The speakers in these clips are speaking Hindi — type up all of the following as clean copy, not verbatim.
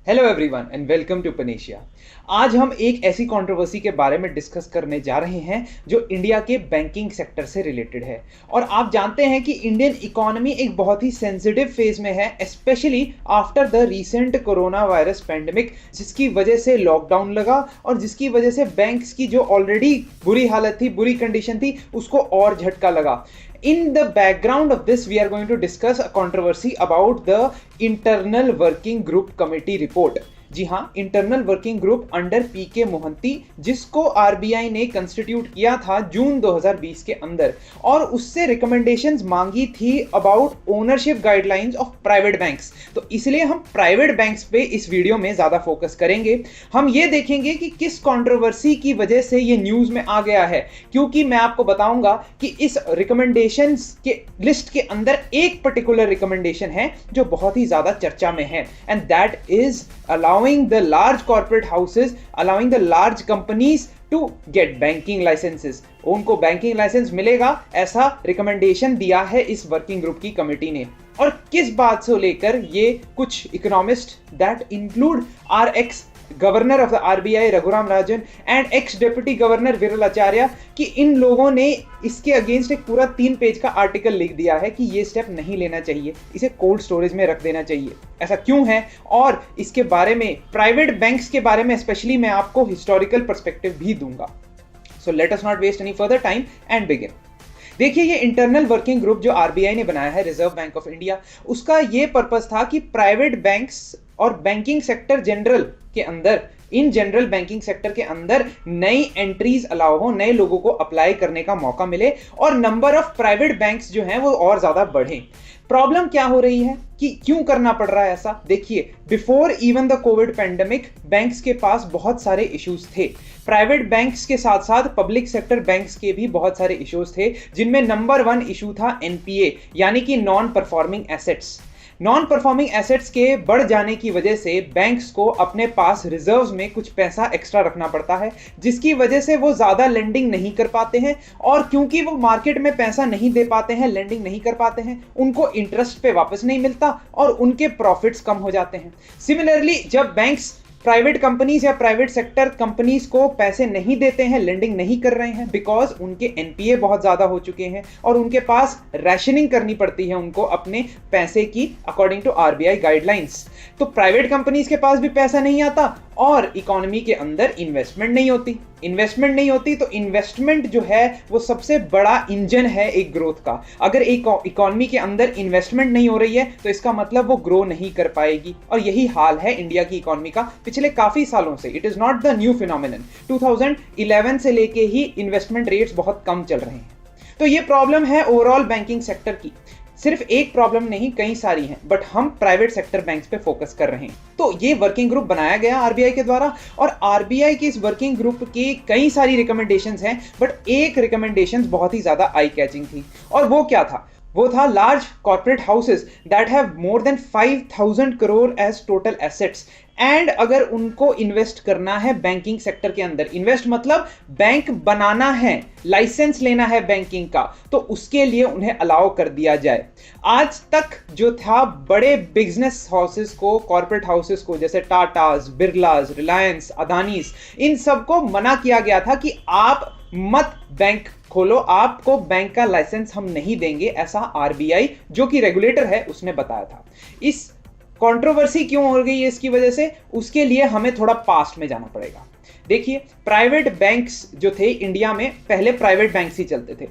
Hello everyone and welcome to Panacea. आज हम एक ऐसी कंट्रोवर्सी के बारे में डिस्कस करने जा रहे हैं जो इंडिया के बैंकिंग सेक्टर से रिलेटेड है। और आप जानते हैं कि इंडियन इकोनॉमी एक बहुत ही सेंसिटिव फेज में है, specially after the recent corona virus pandemic, जिसकी वजह से लॉकडाउन लगा और जिसकी वजह से बैंक्स की जो ऑलरेडी बुरी हालत थी, बुरी कंडीशन थी, उसको और झटका लगा। In the background of this, we are going to discuss a controversy about the Internal Working Group Committee report. जी हाँ, इंटरनल वर्किंग ग्रुप अंडर पीके मोहंती, जिसको आरबीआई ने कंस्टिट्यूट किया था जून 2020 के अंदर, और उससे रिकमेंडेशंस मांगी थी about ownership guidelines of private banks. तो इसलिए हम प्राइवेट बैंक्स पे इस वीडियो में ज्यादा फोकस करेंगे। हम ये देखेंगे कि किस कंट्रोवर्सी की वजह से ये न्यूज में आ गया है, क्योंकि मैं आपको बताऊंगा कि इस रिकमेंडेशंस के लिस्ट के अंदर एक पर्टिकुलर रिकमेंडेशन है जो बहुत ही ज्यादा चर्चा में है, and that is allowing the large corporate houses, allowing the large companies to get banking licenses. उनको बैंकिंग लाइसेंस मिलेगा, ऐसा रिकमेंडेशन दिया है इस वर्किंग ग्रुप की कमेटी ने। और किस बात से लेकर ये कुछ economist that include are ex governor of the RBI Raghuram Rajan and ex deputy governor Viral Acharya, कि इन लोगों ने इसके अगेंस्ट एक पूरा 3 पेज का आर्टिकल लिख दिया है कि ये स्टेप नहीं लेना चाहिए, इसे कोल्ड स्टोरेज में रख देना चाहिए। ऐसा क्यों है, और इसके बारे में प्राइवेट बैंक्स के बारे में स्पेशली मैं आपको हिस्टोरिकल पर्सपेक्टिव भी दूंगा। So let us not waste any further time and begin. देखिए, ये इंटरनल वर्किंग ग्रुप जो आरबीआई ने बनाया है, रिजर्व बैंक ऑफ इंडिया, उसका ये पर्पस था कि प्राइवेट बैंक्स और बैंकिंग सेक्टर जनरल के अंदर, इन जनरल बैंकिंग सेक्टर के अंदर नई एंट्रीज अलाउ हो, नए लोगों को अप्लाई करने का मौका मिले और नंबर ऑफ प्राइवेट बैंक्स जो हैं वो और ज्यादा बढ़े। प्रॉब्लम क्या हो रही है कि क्यों करना पड़ रहा है ऐसा? देखिए, before even the Covid pandemic banks के पास बहुत सारे इश्यूज थे। प्राइवेट बैंक्स के साथ साथ पब्लिक सेक्टर बैंक्स के भी बहुत सारे इश्यूज थे, जिनमें नंबर 1 इशू था एनपीए, यानी कि non performing assets. Non performing assets के बढ़ जाने की वजह से बैंक्स को अपने पास रिजर्व्स में कुछ पैसा एक्स्ट्रा रखना पड़ता है, जिसकी वजह से वो ज्यादा लेंडिंग नहीं कर पाते हैं, और क्योंकि वो मार्केट में पैसा नहीं दे पाते हैं, लेंडिंग नहीं कर पाते हैं, उनको इंटरेस्ट पे वापस नहीं मिलता और उनके प्रॉफिट्स कम हो जाते हैं। सिमिलरली, जब बैंक्स प्राइवेट कंपनीज या प्राइवेट सेक्टर कंपनीज को पैसे नहीं देते हैं, लेंडिंग नहीं कर रहे हैं, बिकॉज उनके एनपीए बहुत ज्यादा हो चुके हैं और उनके पास रैशनिंग करनी पड़ती है उनको अपने पैसे की, अकॉर्डिंग टू आरबीआई गाइडलाइंस। तो प्राइवेट कंपनीज के पास भी पैसा नहीं आता और इकोनॉमी के अंदर इन्वेस्टमेंट नहीं होती। इन्वेस्टमेंट नहीं होती तो इन्वेस्टमेंट जो है वो सबसे बड़ा इंजन है एक ग्रोथ का। अगर एक इकोनॉमी के अंदर इन्वेस्टमेंट नहीं हो रही है तो इसका मतलब वो ग्रो नहीं कर पाएगी, और यही हाल है इंडिया की इकोनॉमी का पिछले काफी सालों से। It is not the new phenomenon, 2011 से लेके ही इन्वेस्टमेंट रेट्स बहुत कम चल रहे हैं। तो ये प्रॉब्लम है ओवरऑल बैंकिंग सेक्टर की। सिर्फ एक प्रॉब्लम नहीं, कई सारी हैं, बट हम प्राइवेट सेक्टर बैंक्स पे फोकस कर रहे हैं। तो ये वर्किंग ग्रुप बनाया गया आरबीआई के द्वारा, और आरबीआई की इस वर्किंग ग्रुप की कई सारी रिकमेंडेशंस हैं, बट एक रिकमेंडेशंस बहुत ही ज्यादा आई कैचिंग थी। और वो क्या था? वो था large corporate houses that have more than 5000 crore as total assets, and अगर उनको इन्वेस्ट करना है बैंकिंग सेक्टर के अंदर, इन्वेस्ट मतलब बैंक बनाना है, लाइसेंस लेना है बैंकिंग का, तो उसके लिए उन्हें अलाउ कर दिया जाए। आज तक जो था बड़े बिजनेस हाउसेस को, कॉर्पोरेट हाउसेस को, जैसे टाटास, बिरलास, रिलायंस, अदानीस, इन सबको मना किया गया था कि आप मत बैंक खोलो, आपको बैंक का लाइसेंस हम नहीं देंगे, ऐसा आरबीआई जो कि रेगुलेटर है उसने बताया था। इस कंट्रोवर्सी क्यों हो गई है इसकी वजह से, उसके लिए हमें थोड़ा पास्ट में जाना पड़ेगा। देखिए, प्राइवेट बैंक्स जो थे इंडिया में, पहले प्राइवेट बैंक्स ही चलते थे।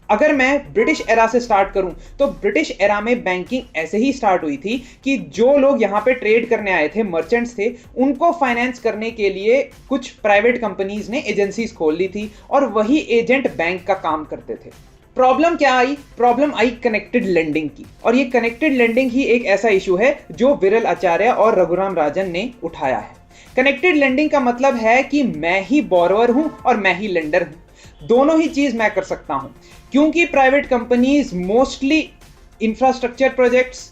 अगर मैं ब्रिटिश एरा से स्टार्ट करूं तो ब्रिटिश एरा में बैंकिंग ऐसे ही स्टार्ट हुई थी कि जो लोग यहां पे ट्रेड करने आए थे, मर्चेंट्स थे, उनको फाइनेंस करने के लिए कुछ प्राइवेट कंपनीज ने एजेंसीज खोल ली थी और वही एजेंट बैंक का काम करते थे। प्रॉब्लम क्या आई? प्रॉब्लम आई कनेक्टेड लेंडिंग की, और ये कनेक्टेड लेंडिंग ही एक ऐसा इशू है जो विरल आचार्य और रघुराम राजन ने उठाया है। कनेक्टेड लेंडिंग का मतलब है कि मैं ही बोरोवर हूं और मैं ही लेंडर हूं, दोनों ही चीज मैं कर सकता हूं, क्योंकि private companies mostly infrastructure projects,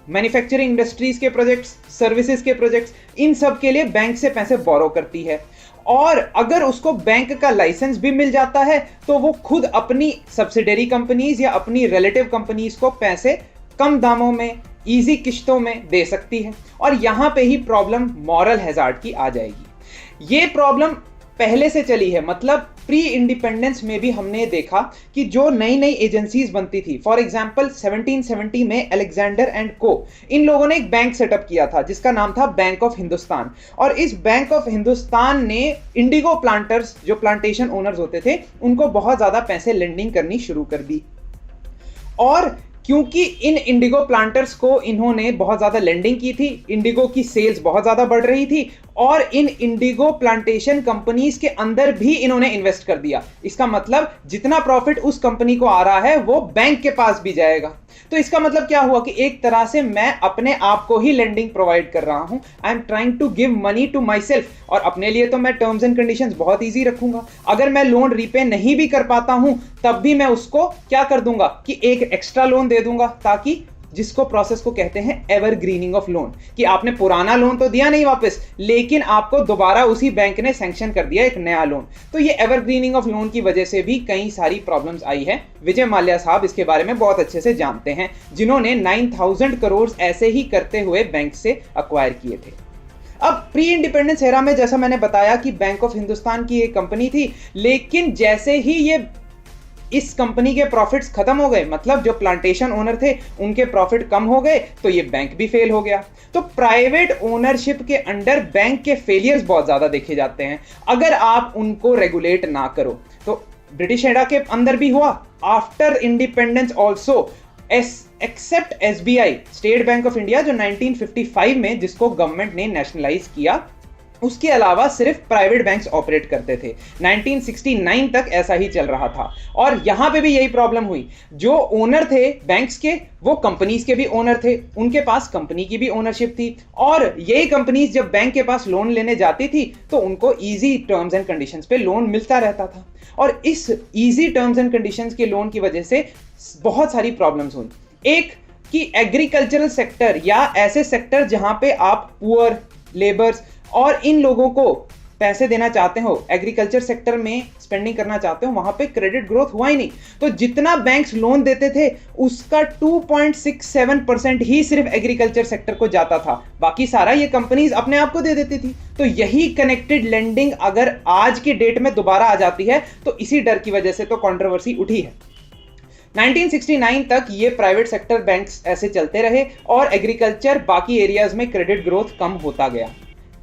manufacturing industries के प्रोजेक्ट्स, सर्विसेज के प्रोजेक्ट्स, इन सब के लिए बैंक से पैसे बोरो करती है। और अगर उसको बैंक का लाइसेंस भी मिल जाता है तो वो खुद अपनी सब्सिडरी कंपनीज या अपनी रिलेटिव कंपनीज को पैसे कम दामों में इजी किश्तों में दे सकती है, और यहां पे ही प्रॉब्लम मॉरल हैजार्ड की आ जाएगी। ये प्रॉब्लम पहले से चली है, मतलब प्री इंडिपेंडेंस में भी हमने देखा कि जो नई नई एजेंसीज बनती थी, फॉर एग्जांपल 1770 में अलेक्जेंडर एंड को, इन लोगों ने एक बैंक सेटअप किया था जिसका नाम था बैंक ऑफ हिंदुस्तान, और इस बैंक ऑफ हिंदुस्तान ने इंडिगो प्लांटर्स, जो प्लांटेशन ओनर्स होते थे, उनको बहुत ज्यादा पैसे लेंडिंग करनी शुरू कर दी। और क्योंकि इन इंडिगो प्लांटर्स को इन्होंने बहुत ज्यादा लेंडिंग की थी, इंडिगो की सेल्स बहुत ज्यादा बढ़ रही थी, और इन इंडिगो प्लांटेशन कंपनीज के अंदर भी इन्होंने इन्वेस्ट कर दिया। इसका मतलब जितना प्रॉफिट उस कंपनी को आ रहा है वो बैंक के पास भी जाएगा। तो इसका मतलब क्या हुआ कि एक तरह से मैं अपने आप को ही लेंडिंग प्रोवाइड कर रहा हूं। I am trying to give money to myself, और अपने लिए तो मैं टर्म्स एंड कंडीशंस बहुत ईजी रखूंगा। अगर मैं लोन रीपे नहीं भी कर पाता हूं तब भी मैं उसको क्या कर दूंगा कि एक एक्स्ट्रा लोन दे दूंगा, ताकि जिसको प्रोसेस को कहते हैं एवरग्रीनिंग ऑफ लोन, कि आपने पुराना लोन तो दिया नहीं वापस, लेकिन आपको दोबारा उसी बैंक ने सैंक्शन कर दिया एक नया लोन। तो ये एवरग्रीनिंग ऑफ लोन की वजह से भी कई सारी प्रॉब्लम्स आई है। विजय माल्या साहब इसके बारे में बहुत अच्छे से जानते हैं, जिन्होंने 9000 करोड़ ऐसे ही करते हुए बैंक से अक्वायर किए थे। अब प्री इंडिपेंडेंस एरा में जैसा मैंने बताया कि बैंक ऑफ हिंदुस्तान की एक कंपनी थी, लेकिन जैसे ही ये इस कंपनी के प्रॉफिट्स खत्म हो गए, मतलब जो प्लांटेशन ओनर थे उनके प्रॉफिट कम हो गए, तो ये बैंक भी फेल हो गया। तो प्राइवेट ओनरशिप के अंडर बैंक के फेलियर्स बहुत ज्यादा देखे जाते हैं अगर आप उनको रेगुलेट ना करो। तो ब्रिटिश एरा के अंदर भी हुआ, after independence also, except SBI, state bank of India, जो 1955 में जिसको गवर्नमेंट ने नेशनलाइज किया, उसके अलावा सिर्फ प्राइवेट बैंक्स ऑपरेट करते थे। 1969 तक ऐसा ही चल रहा था, और यहां पे भी यही प्रॉब्लम हुई। जो ओनर थे बैंक्स के, वो कंपनीज के भी ओनर थे, उनके पास कंपनी की भी ओनरशिप थी, और यही कंपनीज जब बैंक के पास लोन लेने जाती थी तो उनको इजी टर्म्स एंड कंडीशंस पे लोन मिलता रहता था। और इस इजी टर्म्स एंड कंडीशंस के लोन की वजह से बहुत सारी प्रॉब्लम्स हुई। एक कि एग्रीकल्चरल सेक्टर, या ऐसे सेक्टर जहां पे आप पुअर, लेबर्स और इन लोगों को पैसे देना चाहते हो, एग्रीकल्चर सेक्टर में स्पेंडिंग करना चाहते हो, वहां पे क्रेडिट ग्रोथ हुआ ही नहीं। तो जितना बैंक्स लोन देते थे उसका 2.67% ही सिर्फ एग्रीकल्चर सेक्टर को जाता था, बाकी सारा ये कंपनीज अपने आप को दे देती थी। तो यही कनेक्टेड लेंडिंग अगर आज की डेट में दोबारा आ जाती है तो इसी डर की वजह से तो कंट्रोवर्सी उठी है। 1969 तक ये प्राइवेट सेक्टर बैंक्स ऐसे चलते रहे और एग्रीकल्चर बाकी एरियाज में क्रेडिट ग्रोथ कम होता गया।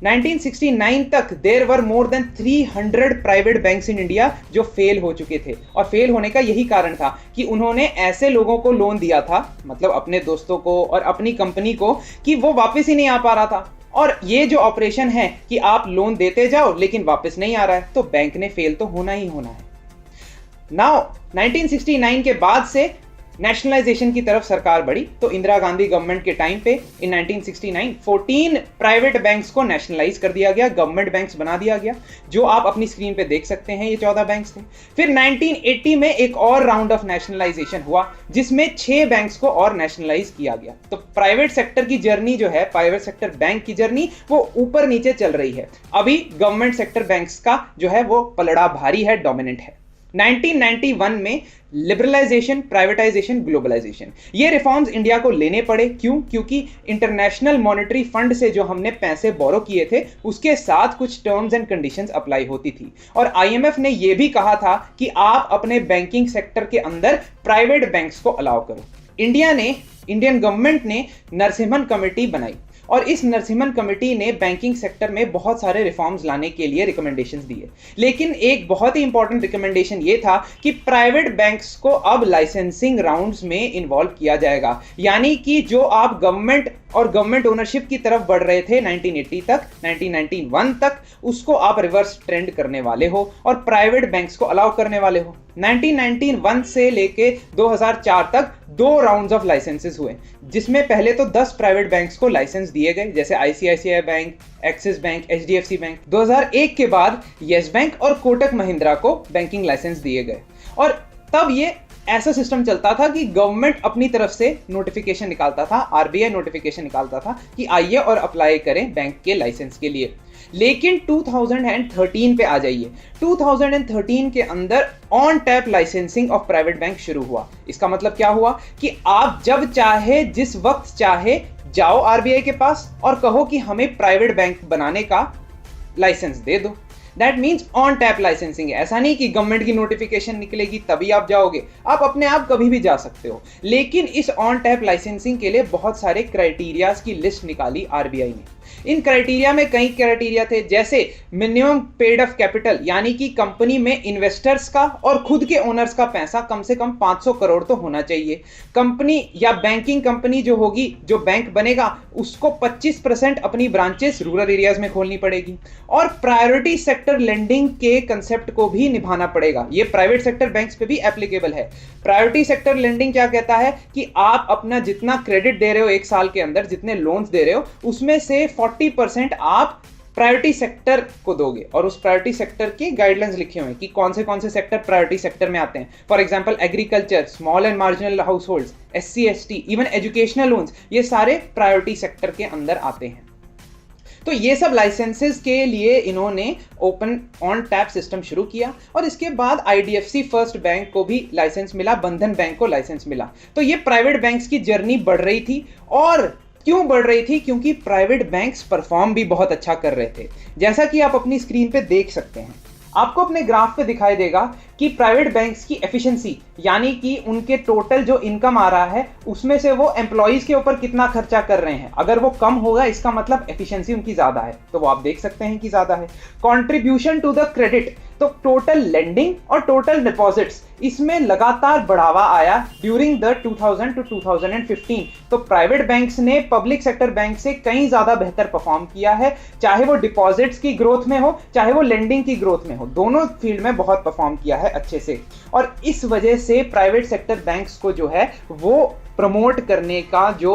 1969 तक there were more than 300 private banks in India जो फेल हो चुके थे, और फेल होने का यही कारण था कि उन्होंने ऐसे लोगों को लोन दिया था, मतलब अपने दोस्तों को और अपनी कंपनी को, कि वो वापस ही नहीं आ पा रहा था। और ये जो ऑपरेशन है कि आप लोन देते जाओ लेकिन वापस नहीं आ रहा है, तो बैंक ने फेल तो होना ही होना है। नाउ 1969 के बाद से नेशनलाइजेशन की तरफ सरकार बढ़ी। तो इंदिरा गांधी गवर्नमेंट के टाइम पे इन 1969 14 प्राइवेट बैंक्स को नेशनलाइज कर दिया गया, गवर्नमेंट बैंक्स बना दिया गया, जो आप अपनी स्क्रीन पे देख सकते हैं, ये 14 बैंक्स थे। फिर 1980 में एक और राउंड ऑफ नेशनलाइजेशन हुआ जिसमें 6 बैंक्स को और नेशनलाइज किया गया। तो प्राइवेट सेक्टर की जर्नी जो है, प्राइवेट सेक्टर बैंक की जर्नी, वो ऊपर नीचे चल रही है। अभी गवर्नमेंट सेक्टर बैंक्स का जो है वो पलड़ा भारी है, डोमिनेंट है। 1991 में लिबरलाइजेशन, प्राइवेटाइजेशन, ग्लोबलाइजेशन, ये रिफॉर्म्स इंडिया को लेने पड़े। क्यों? क्योंकि इंटरनेशनल मॉनेटरी फंड से जो हमने पैसे बोरो किए थे उसके साथ कुछ टर्म्स एंड कंडीशंस अप्लाई होती थी, और आईएमएफ ने यह भी कहा था कि आप अपने बैंकिंग सेक्टर के अंदर प्राइवेट बैंक्स को अलाउ करो। इंडियन गवर्नमेंट ने नरसिम्हन कमेटी बनाई, और इस नरसिम्हन कमेटी ने बैंकिंग सेक्टर में बहुत सारे रिफॉर्म्स लाने के लिए रिकमेंडेशंस दिए, लेकिन एक बहुत ही इंपॉर्टेंट रिकमेंडेशन ये था कि प्राइवेट बैंक्स को अब लाइसेंसिंग राउंड्स में इन्वॉल्व किया जाएगा। यानी कि जो आप गवर्नमेंट और गवर्नमेंट ओनरशिप की तरफ बढ़ रहे थे 1980 तक, 1991 तक, उसको आप रिवर्स ट्रेंड करने वाले हो और प्राइवेट बैंक्स को अलाउ करने वाले हो। 1991 से लेके 2004 तक 2 राउंड्स ऑफ लाइसेंसेस हुए, जिसमें पहले तो 10 प्राइवेट बैंक्स को लाइसेंस दिए गए, जैसे ICICI bank, axis bank, HDFC bank. 2001 के बाद येस बैंक और कोटक महिंद्रा को बैंकिंग लाइसेंस दिए गए, और तब ये ऐसा सिस्टम चलता था कि गवर्नमेंट अपनी तरफ से नोटिफिकेशन निकालता था, आरबीआई नोटिफिकेशन निकालता था कि आइए और अप्लाई करें बैंक के लाइसेंस के लिए। लेकिन 2013 पे आ जाइए, 2013 के अंदर on tap licensing of private bank शुरू हुआ। इसका मतलब क्या हुआ कि आप जब चाहे जिस वक्त चाहे जाओ आरबीआई के पास और कहो कि हमें प्राइवेट बैंक बनाने का लाइसेंस दे दो। That means on tap licensing है। ऐसा नहीं कि गवर्नमेंट की नोटिफिकेशन निकलेगी तभी आप जाओगे, आप अपने आप कभी भी जा सकते हो। लेकिन इस ऑन टैप लाइसेंसिंग के लिए बहुत सारे क्राइटेरियाज की लिस्ट निकाली आरबीआई ने। इन क्राइटेरिया में कई क्राइटेरिया थे, जैसे मिनिमम पेड अप कैपिटल, यानी कि कंपनी में इन्वेस्टर्स का और खुद के ओनर्स का पैसा कम से कम 500 करोड़ तो होना चाहिए। कंपनी या बैंकिंग कंपनी जो होगी, जो बैंक बनेगा, उसको 25% अपनी ब्रांचेस रूरल एरियाज में खोलनी पड़ेगी और प्रायोरिटी सेक्टर लेंडिंग के कंसेप्ट को भी निभाना पड़ेगा। ये प्राइवेट सेक्टर बैंक्स पे भी एप्लीकेबल है। प्रायोरिटी सेक्टर लेंडिंग क्या कहता है कि आप अपना जितना क्रेडिट दे रहे हो एक साल के अंदर, जितने लोन्स दे रहे हो, उसमें से 40% आप प्रायोरिटी सेक्टर को दोगे और उस प्रायोरिटी सेक्टर के गाइडलाइंस लिखे हुए हैं कि कौन से सेक्टर प्रायोरिटी सेक्टर में आते हैं। For example agriculture, small and marginal house holds, SC ST, even educational loans, ये सारे प्रायोरिटी सेक्टर के अंदर आते हैं। तो ये सब लाइसेंसेस के लिए इन्होंने ओपन ऑन टैप सिस्टम शुरू किया और इसके बाद आईडीएफसी फर्स्ट बैंक को भी लाइसेंस मिला, बंधन बैंक को लाइसेंस मिला। तो ये प्राइवेट बैंक्स की जर्नी बढ़ रही थी। और क्यों बढ़ रही थी? क्योंकि प्राइवेट बैंक्स परफॉर्म भी बहुत अच्छा कर रहे थे। जैसा कि आप अपनी स्क्रीन पे देख सकते हैं, आपको अपने ग्राफ पे दिखाई देगा कि प्राइवेट बैंक्स की एफिशिएंसी, यानी कि उनके टोटल जो इनकम आ रहा है उसमें से वो एम्प्लॉइज के ऊपर कितना खर्चा कर रहे हैं। अगर वो कम होगा इसका मतलब एफिशिएंसी उनकी ज्यादा है, तो वो आप देख सकते हैं कि ज्यादा है। कंट्रीब्यूशन टू द क्रेडिट, तो टोटल लेंडिंग और टोटल डिपॉजिट्स, इसमें लगातार बढ़ावा आया ड्यूरिंग द 2000 टू 2015। तो प्राइवेट बैंक्स ने पब्लिक सेक्टर बैंक से कहीं ज्यादा बेहतर परफॉर्म किया है, चाहे वो डिपॉजिट्स की ग्रोथ में हो चाहे वो लेंडिंग की ग्रोथ में हो, दोनों फील्ड में बहुत परफॉर्म किया है अच्छे से। और इस वजह से प्राइवेट सेक्टर बैंक्स को जो है वो प्रमोट करने का जो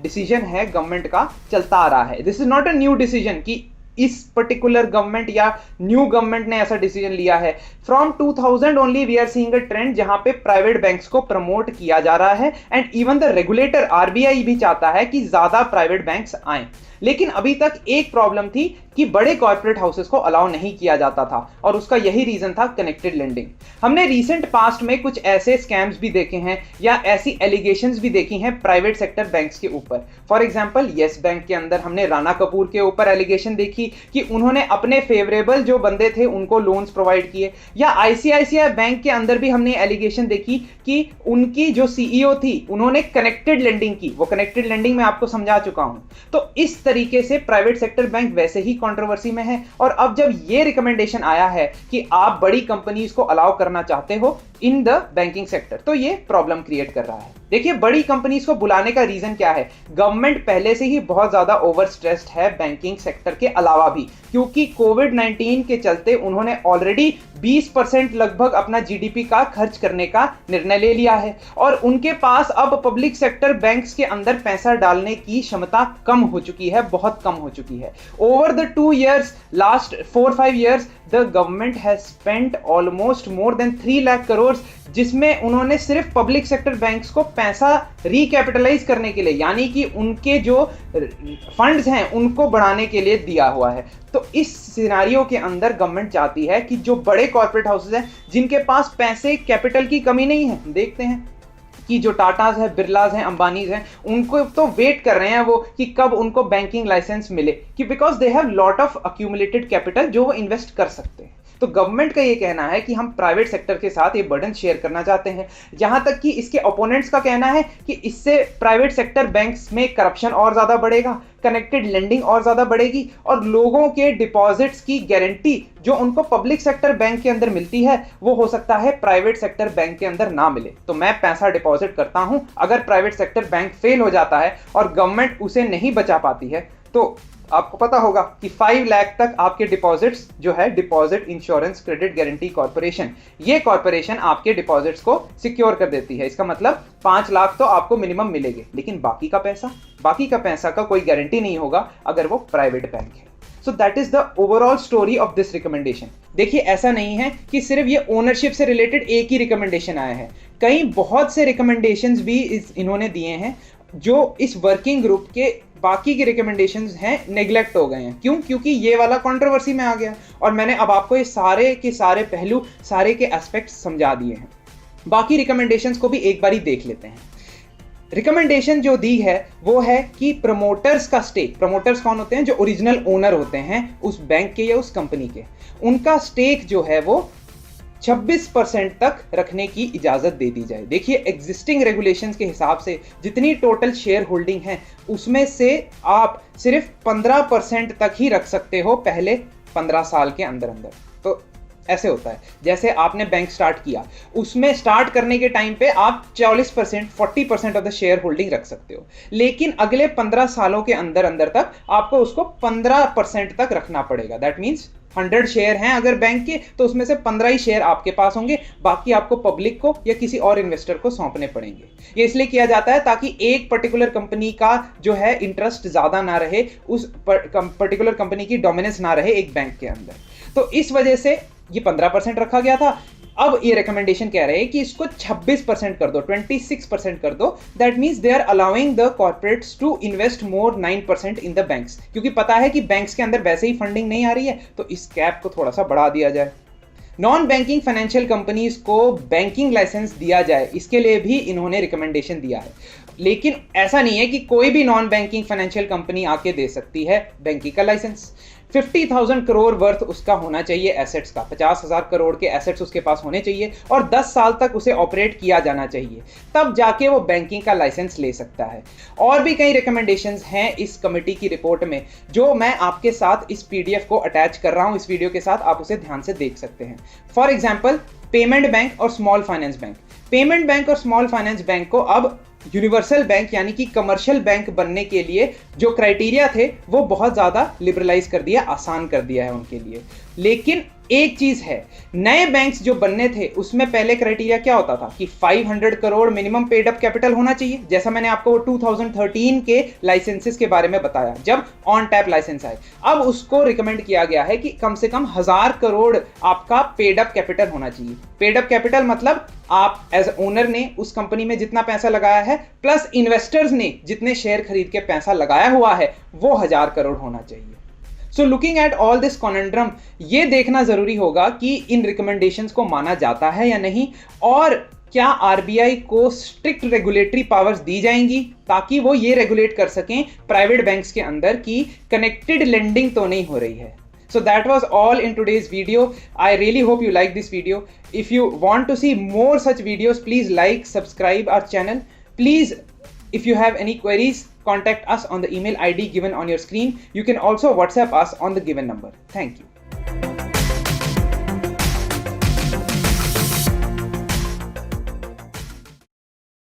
डिसीजन है गवर्नमेंट का चलता आ रहा है। This is not a new decision कि इस पर्टिकुलर गवर्नमेंट या न्यू गवर्नमेंट ने ऐसा डिसीजन लिया है। From 2000 only we are seeing a trend जहां पे प्राइवेट बैंक्स को प्रमोट किया जा रहा है and even the regulator RBI भी चाहता है कि ज्यादा प्राइवेट बैंक्स आए। लेकिन अभी तक एक प्रॉब्लम थी कि बड़े कॉर्पोरेट हाउसेस को अलाउ नहीं किया जाता था और उसका यही रीजन था कनेक्टेड लेंडिंग। हमने रीसेंट पास्ट में कुछ ऐसे स्कैम्स भी देखे हैं या ऐसी एलिगेशंस भी देखी हैं प्राइवेट सेक्टर बैंक्स के ऊपर। फॉर एग्जांपल येस बैंक के अंदर हमने राणा कपूर के ऊपर एलिगेशन देखी कि उन्होंने अपने फेवरेबल जो बंदे थे उनको लोन्स प्रोवाइड किए, या आईसीआईसीआई बैंक के अंदर भी हमने एलिगेशन देखी कि उनकी जो सीईओ थी उन्होंने कनेक्टेड लेंडिंग की। वो कनेक्टेड लेंडिंग मैं आपको समझा चुका हूं। तो इस तरीके से प्राइवेट सेक्टर बैंक वैसे ही कंट्रोवर्सी में है। और अब जब ये रिकमेंडेशन आया है कि आप बड़ी कंपनीज को अलाउ करना चाहते हो इन द बैंकिंग सेक्टर, तो ये प्रॉब्लम क्रिएट कर रहा है। देखिए, बड़ी कंपनीज को बुलाने का रीजन क्या है? गवर्नमेंट पहले से ही बहुत ज्यादा ओवर स्ट्रेस्ड है बैंकिंग सेक्टर के अलावा भी, क्योंकि कोविड-19 के चलते उन्होंने ऑलरेडी 20% लगभग अपना जीडीपी का खर्च करने का निर्णय ले लिया है और उनके पास अब पब्लिक सेक्टर बैंक्स के अंदर पैसा डालने की क्षमता कम हो चुकी है, बहुत कम हो चुकी है। Over the 2 years, last 4-5 years, the government has spent almost more than 3 lakh crore, जिसमें उन्होंने सिर्फ पब्लिक सेक्टर बैंक्स को पैसा रिकैपिटलाइज करने के लिए, यानी कि उनके जो फंड्स हैं उनको बढ़ाने के लिए दिया हुआ है। तो इस सिनेरियो के अंदर गवर्नमेंट चाहती है कि जो बड़े कॉर्पोरेट हाउसेस हैं जिनके पास पैसे कैपिटल की कमी नहीं है, देखते हैं कि जो टाटाज है, बिरलाज हैं, अंबानीज हैं, उनको तो वेट कर रहे हैं वो कि कब उनको बैंकिंग लाइसेंस मिले, कि because they have lot of accumulated capital जो वो इन्वेस्ट कर सकते हैं। तो गवर्नमेंट का ये कहना है कि हम प्राइवेट सेक्टर के साथ ये बर्डन शेयर करना चाहते हैं। जहां तक कि इसके ओपोनेंट्स का कहना है कि इससे प्राइवेट सेक्टर बैंक्स में करप्शन और ज्यादा बढ़ेगा, कनेक्टेड लेंडिंग और ज्यादा बढ़ेगी और लोगों के डिपॉजिट्स की गारंटी जो उनको पब्लिक सेक्टर बैंक के अंदर मिलती है वो हो सकता है प्राइवेट सेक्टर बैंक के अंदर ना मिले। तो मैं पैसा डिपॉजिट करता हूं, अगर प्राइवेट सेक्टर बैंक फेल हो जाता है और गवर्नमेंट उसे नहीं बचा पाती है तो आपको पता होगा कि 5 लाख तक आपके डिपॉजिट्स जो है deposit insurance credit guarantee corporation, ये कॉर्पोरेशन आपके डिपॉजिट्स को सिक्योर कर देती है। इसका मतलब 5 लाख तो आपको मिनिमम मिलेंगे, लेकिन बाकी का पैसा का कोई गारंटी नहीं होगा अगर वो प्राइवेट बैंक है। So that is the overall story of this recommendation. देखिए ऐसा नहीं है कि सिर्फ ये ओनरशिप से रिलेटेड एक ही रिकमेंडेशन आया है, कई बहुत से रिकमेंडेशंस भी इन्होंने दिए हैं जो इस वर्किंग ग्रुप के बाकी के रिकमेंडेशंस हैं नेग्लेक्ट हो गए हैं। क्यों? क्योंकि ये वाला कंट्रोवर्सी में आ गया और मैंने अब आपको ये सारे के सारे पहलू, सारे के एस्पेक्ट्स समझा दिए हैं। बाकी रिकमेंडेशंस को भी एक बारी देख लेते हैं। रिकमेंडेशन जो दी है वो है कि प्रमोटर्स का स्टेक, प्रमोटर्स कौन होते हैं? जो ओरिजिनल ओनर होते हैं उस बैंक के या उस कंपनी के, उनका स्टेक जो है वो 26% तक रखने की इजाजत दे दी जाए। देखिए एग्जिस्टिंग रेगुलेशंस के हिसाब से जितनी टोटल शेयर होल्डिंग है उसमें से आप सिर्फ 15% तक ही रख सकते हो पहले 15 साल के अंदर अंदर। तो ऐसे होता है, जैसे आपने बैंक स्टार्ट किया, उसमें स्टार्ट करने के टाइम पे आप 40%, 40% ऑफ द शेयर होल्डिंग रख सकते हो, लेकिन अगले 15 सालों के अंदर अंदर तक आपको उसको 15% तक रखना पड़ेगा। दैट मीन्स 100 शेयर हैं अगर बैंक के, तो उसमें से 15 ही शेयर आपके पास होंगे, बाकी आपको पब्लिक को या किसी और इन्वेस्टर को सौंपने पड़ेंगे। ये इसलिए किया जाता है ताकि एक पर्टिकुलर कंपनी का जो है इंटरेस्ट ज्यादा ना रहे, उस पर्टिकुलर कंपनी की डोमिनेंस ना रहे एक बैंक के अंदर। तो इस वजह से ये 15% रखा गया था। अब ये रिकमेंडेशन कह रहे हैं कि इसको 26% कर दो, 26% कर दो। That means they are allowing the corporates to invest more 9% in the banks, क्योंकि पता है कि बैंक्स के अंदर वैसे ही फंडिंग नहीं आ रही है, तो इस कैप को थोड़ा सा बढ़ा दिया जाए। नॉन बैंकिंग फाइनेंशियल कंपनीज को बैंकिंग लाइसेंस दिया जाए, इसके लिए भी इन्होंने रिकमेंडेशन दिया है। लेकिन ऐसा नहीं है कि कोई भी नॉन बैंकिंग फाइनेंशियल कंपनी आके दे सकती है बैंकिंग का लाइसेंस। 50,000 करोड़ वर्थ उसका होना चाहिए एसेट्स का, 50,000 करोड़ के एसेट्स उसके पास होने चाहिए और 10 साल तक उसे ऑपरेट किया जाना चाहिए, तब जाके वो बैंकिंग का लाइसेंस ले सकता है। और भी कई रिकमेंडेशंस हैं इस कमेटी की रिपोर्ट में, जो मैं आपके साथ इस पीडीएफ को अटैच कर रहा हूं इस वीडियो के साथ, आप उसे ध्यान से देख सकते हैं। फॉर एग्जाम्पल पेमेंट बैंक और small finance bank. Payment bank और स्मॉल फाइनेंस बैंक को अब यूनिवर्सल बैंक यानी कि कमर्शियल बैंक बनने के लिए जो क्राइटेरिया थे वो बहुत ज्यादा लिबरलाइज कर दिया, आसान कर दिया है उनके लिए। लेकिन एक चीज है, नए बैंक्स जो बनने थे उसमें पहले क्राइटेरिया क्या होता था कि 500 crore minimum paid up capital होना चाहिए, जैसा मैंने आपको 2013 के लाइसेंसेस के बारे में बताया जब ऑन टैप लाइसेंस आए। अब उसको रिकमेंड किया गया है कि कम से कम 1000 करोड़ आपका पेड अप कैपिटल होना चाहिए। पेड अप कैपिटल मतलब आप एज ओनर ने उस कंपनी में जितना पैसा लगाया है प्लस इन्वेस्टर्स ने जितने शेयर खरीद के पैसा लगाया हुआ है वो 1000 करोड़ होना चाहिए। So looking at all this conundrum, ये देखना जरूरी होगा कि इन रिकमेंडेशंस को माना जाता है या नहीं, और क्या आरबीआई को स्ट्रिक्ट रेगुलेटरी पावर्स दी जाएंगी ताकि वो ये रेगुलेट कर सकें प्राइवेट बैंक्स के अंदर की कनेक्टेड लेंडिंग तो नहीं हो रही है। So that was all in today's video. I really hope you like this video. If you want to see more such videos, please like, subscribe our channel. Please, if you have any queries, contact us on the email ID given on your screen. You can also WhatsApp us on the given number. Thank you.